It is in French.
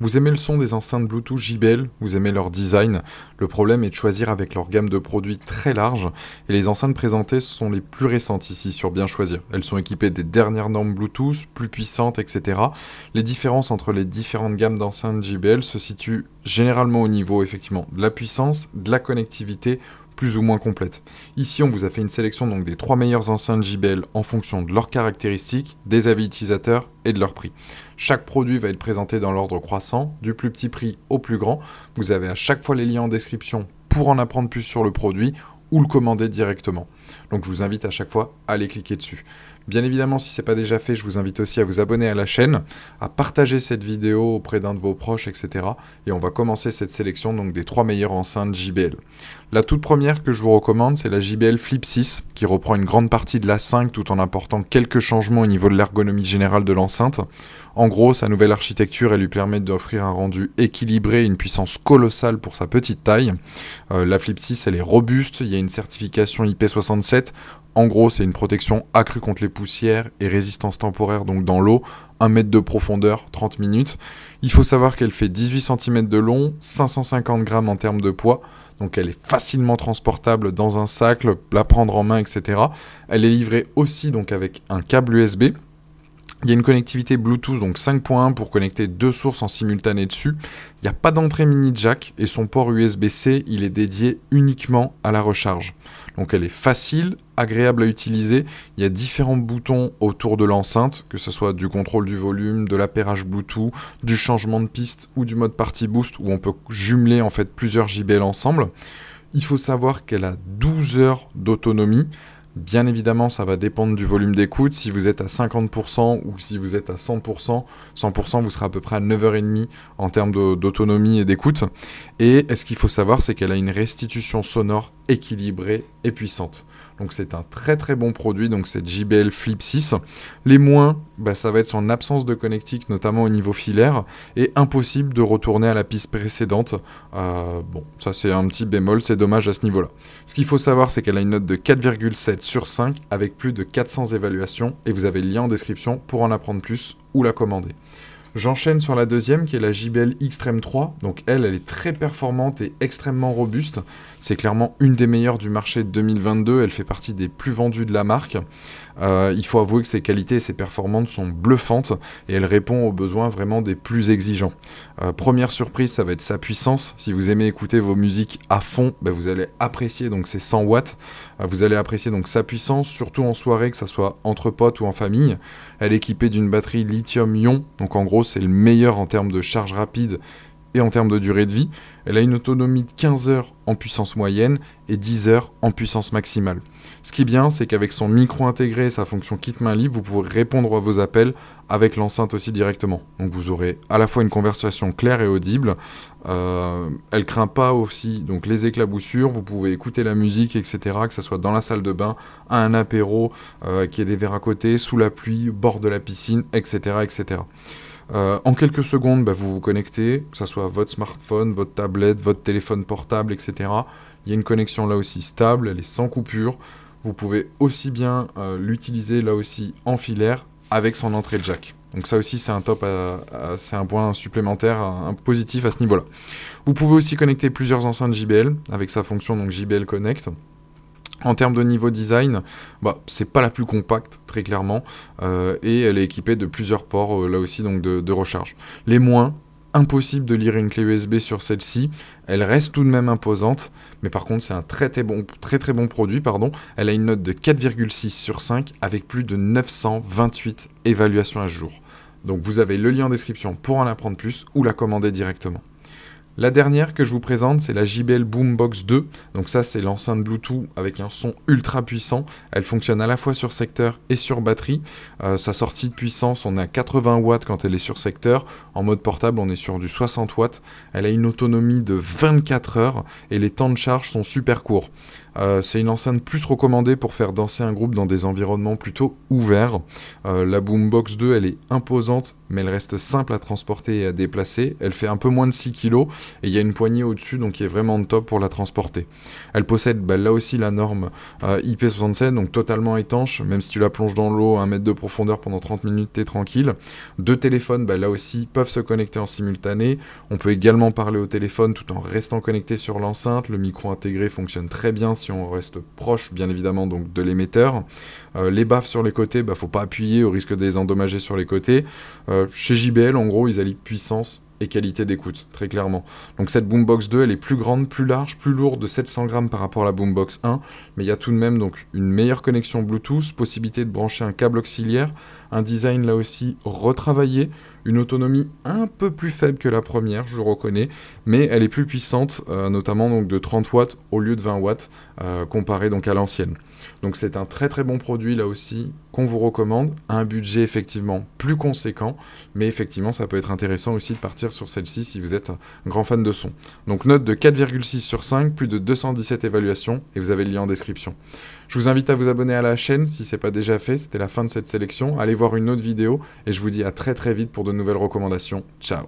Vous aimez le son des enceintes Bluetooth JBL, vous aimez leur design. Le problème est de choisir avec leur gamme de produits très large et les enceintes présentées sont les plus récentes ici sur Bien Choisir. Elles sont équipées des dernières normes Bluetooth, plus puissantes, etc. Les différences entre les différentes gammes d'enceintes JBL se situent généralement au niveau effectivement de la puissance, de la connectivité, plus ou moins complète. Ici, on vous a fait une sélection donc des 3 meilleures enceintes JBL en fonction de leurs caractéristiques, des avis utilisateurs et de leur prix. Chaque produit va être présenté dans l'ordre croissant, du plus petit prix au plus grand. Vous avez à chaque fois les liens en description pour en apprendre plus sur le produit ou le commander directement. Donc je vous invite à chaque fois à aller cliquer dessus. Bien évidemment, si ce n'est pas déjà fait, je vous invite aussi à vous abonner à la chaîne, à partager cette vidéo auprès d'un de vos proches, etc. Et on va commencer cette sélection donc des 3 meilleures enceintes JBL. La toute première que je vous recommande, c'est la JBL Flip 6, qui reprend une grande partie de la 5 tout en apportant quelques changements au niveau de l'ergonomie générale de l'enceinte. En gros, sa nouvelle architecture, elle lui permet d'offrir un rendu équilibré et une puissance colossale pour sa petite taille. La Flip 6, elle est robuste, il y a une certification IP67. En gros, c'est une protection accrue contre les poussières et résistance temporaire donc dans l'eau, 1 mètre de profondeur, 30 minutes. Il faut savoir qu'elle fait 18 cm de long, 550 grammes en termes de poids. Donc elle est facilement transportable dans un sac, la prendre en main, etc. Elle est livrée aussi donc avec un câble USB. Il y a une connectivité Bluetooth, donc 5.1 pour connecter 2 sources en simultané dessus. Il n'y a pas d'entrée mini jack et son port USB-C, il est dédié uniquement à la recharge. Donc elle est facile, agréable à utiliser. Il y a différents boutons autour de l'enceinte, que ce soit du contrôle du volume, de l'appairage Bluetooth, du changement de piste ou du mode party boost où on peut jumeler en fait plusieurs JBL ensemble. Il faut savoir qu'elle a 12 heures d'autonomie. Bien évidemment, ça va dépendre du volume d'écoute. Si vous êtes à 50% ou si vous êtes à 100%, 100% vous serez à peu près à 9h30 en termes d'autonomie et d'écoute. Et ce qu'il faut savoir, c'est qu'elle a une restitution sonore équilibrée et puissante. Donc c'est un très très bon produit, donc c'est JBL Flip 6. Les moins, ça va être son absence de connectique, notamment au niveau filaire, et impossible de retourner à la piste précédente. Ça c'est un petit bémol, c'est dommage à ce niveau-là. Ce qu'il faut savoir, c'est qu'elle a une note de 4,7 sur 5, avec plus de 400 évaluations, et vous avez le lien en description pour en apprendre plus ou la commander. J'enchaîne sur la deuxième qui est la JBL Xtreme 3. Donc elle est très performante et extrêmement robuste. C'est clairement une des meilleures du marché de 2022. Elle fait partie des plus vendues de la marque. Il faut avouer que ses qualités et ses performances sont bluffantes et elle répond aux besoins vraiment des plus exigeants. Première surprise, ça va être sa puissance. Si vous aimez écouter vos musiques à fond, vous allez apprécier donc ces 100 watts. Vous allez apprécier donc sa puissance, surtout en soirée, que ça soit entre potes ou en famille. Elle est équipée d'une batterie lithium-ion, donc en gros c'est le meilleur en termes de charge rapide et en termes de durée de vie. Elle a une autonomie de 15 heures en puissance moyenne et 10 heures en puissance maximale. Ce qui est bien, c'est qu'avec son micro intégré et sa fonction kit main libre, vous pourrez répondre à vos appels avec l'enceinte aussi directement. Donc vous aurez à la fois une conversation claire et audible. Elle craint pas aussi donc les éclaboussures. Vous pouvez écouter la musique, etc. Que ce soit dans la salle de bain, à un apéro, qu'il y ait des verres à côté, sous la pluie, au bord de la piscine, etc. etc. En quelques secondes, vous vous connectez, que ce soit votre smartphone, votre tablette, votre téléphone portable, etc. Il y a une connexion là aussi stable, elle est sans coupure. Vous pouvez aussi bien l'utiliser là aussi en filaire avec son entrée jack. Donc ça aussi c'est un top, c'est un point supplémentaire, un positif à ce niveau-là. Vous pouvez aussi connecter plusieurs enceintes JBL avec sa fonction donc JBL Connect. En termes de niveau design, c'est pas la plus compacte, très clairement, et elle est équipée de plusieurs ports, là aussi, donc de recharge. Les moins, impossible de lire une clé USB sur celle-ci, elle reste tout de même imposante, mais par contre, c'est un très très bon produit, pardon. Elle a une note de 4,6 sur 5, avec plus de 928 évaluations à jour. Donc vous avez le lien en description pour en apprendre plus, ou la commander directement. La dernière que je vous présente, c'est la JBL Boombox 2. Donc ça, c'est l'enceinte Bluetooth avec un son ultra puissant. Elle fonctionne à la fois sur secteur et sur batterie. Sa sortie de puissance, on est à 80 watts quand elle est sur secteur. En mode portable, on est sur du 60 watts. Elle a une autonomie de 24 heures et les temps de charge sont super courts. C'est une enceinte plus recommandée pour faire danser un groupe dans des environnements plutôt ouverts. La Boombox 2, elle est imposante mais elle reste simple à transporter et à déplacer. Elle fait un peu moins de 6 kg et il y a une poignée au-dessus, donc qui est vraiment top pour la transporter. Elle possède là aussi la norme IP67, donc totalement étanche, même si tu la plonges dans l'eau à 1 mètre de profondeur pendant 30 minutes, t'es tranquille. Deux téléphones, là aussi, peuvent se connecter en simultané. On peut également parler au téléphone tout en restant connecté sur l'enceinte. Le micro intégré fonctionne très bien si on reste proche, bien évidemment, donc de l'émetteur. Les baffes sur les côtés, faut pas appuyer au risque de les endommager sur les côtés. Chez JBL, en gros, ils allient puissance et qualité d'écoute, très clairement. Donc cette Boombox 2, elle est plus grande, plus large, plus lourde de 700 grammes par rapport à la Boombox 1, mais il y a tout de même donc une meilleure connexion Bluetooth, possibilité de brancher un câble auxiliaire, un design là aussi retravaillé, une autonomie un peu plus faible que la première, je le reconnais, mais elle est plus puissante, notamment donc de 30 watts au lieu de 20 watts, comparé donc à l'ancienne. Donc c'est un très très bon produit là aussi, qu'on vous recommande, à un budget effectivement plus conséquent, mais effectivement ça peut être intéressant aussi de partir sur celle-ci si vous êtes un grand fan de son. Donc note de 4,6 sur 5, plus de 217 évaluations, et vous avez le lien en description. Je vous invite à vous abonner à la chaîne si ce n'est pas déjà fait, c'était la fin de cette sélection. Allez voir une autre vidéo, et je vous dis à très très vite pour de nouvelles recommandations. Ciao.